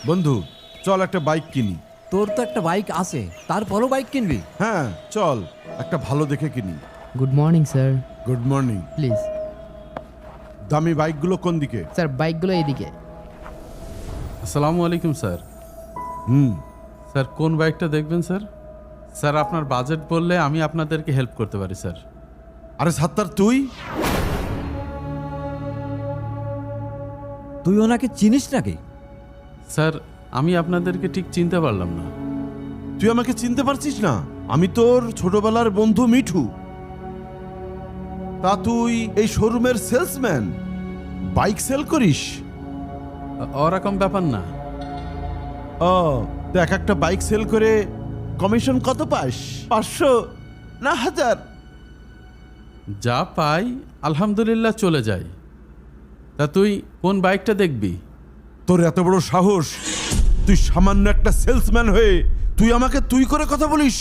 বন্ধু চল একটা বাইক কিনি। তোর তো একটা বাইক আছে, তারপরও বাইক কিনবি? হ্যাঁ চল একটা ভালো দেখে কিনি। Good morning sir. Good morning. Please দামি বাইকগুলো কোন দিকে? স্যার, বাইকগুলো এইদিকে। আসসালামু আলাইকুম স্যার। স্যার কোন বাইকটা দেখবেন স্যার? স্যার আপনার বাজেট বললে আমি আপনাদেরকে হেল্প করতে পারি স্যার। আরে সাত্তার তুই তুই ওনাকে চিনিস নাকি? স্যার আমি আপনাদেরকে ঠিক চিনতে পারলাম না। তুই আমাকে চিনতে পারছিস না? আমি তোর ছোটবেলার বন্ধু মিঠু। তা তুই এই শোরুমের সেলসম্যান, বাইক সেল করিস? ওরকম ব্যাপার না। ও দেখ, একটা বাইক সেল করে কমিশন কত পাস? 500 না 1000? যা পাই আলহামদুলিল্লাহ চলে যাই। তা তুই কোন বাইকটা দেখবি? তোর এত বড় সাহস, তুই সামান্য একটা সেলসম্যান হয়ে তুই আমাকে তুই করে কথা বলিস?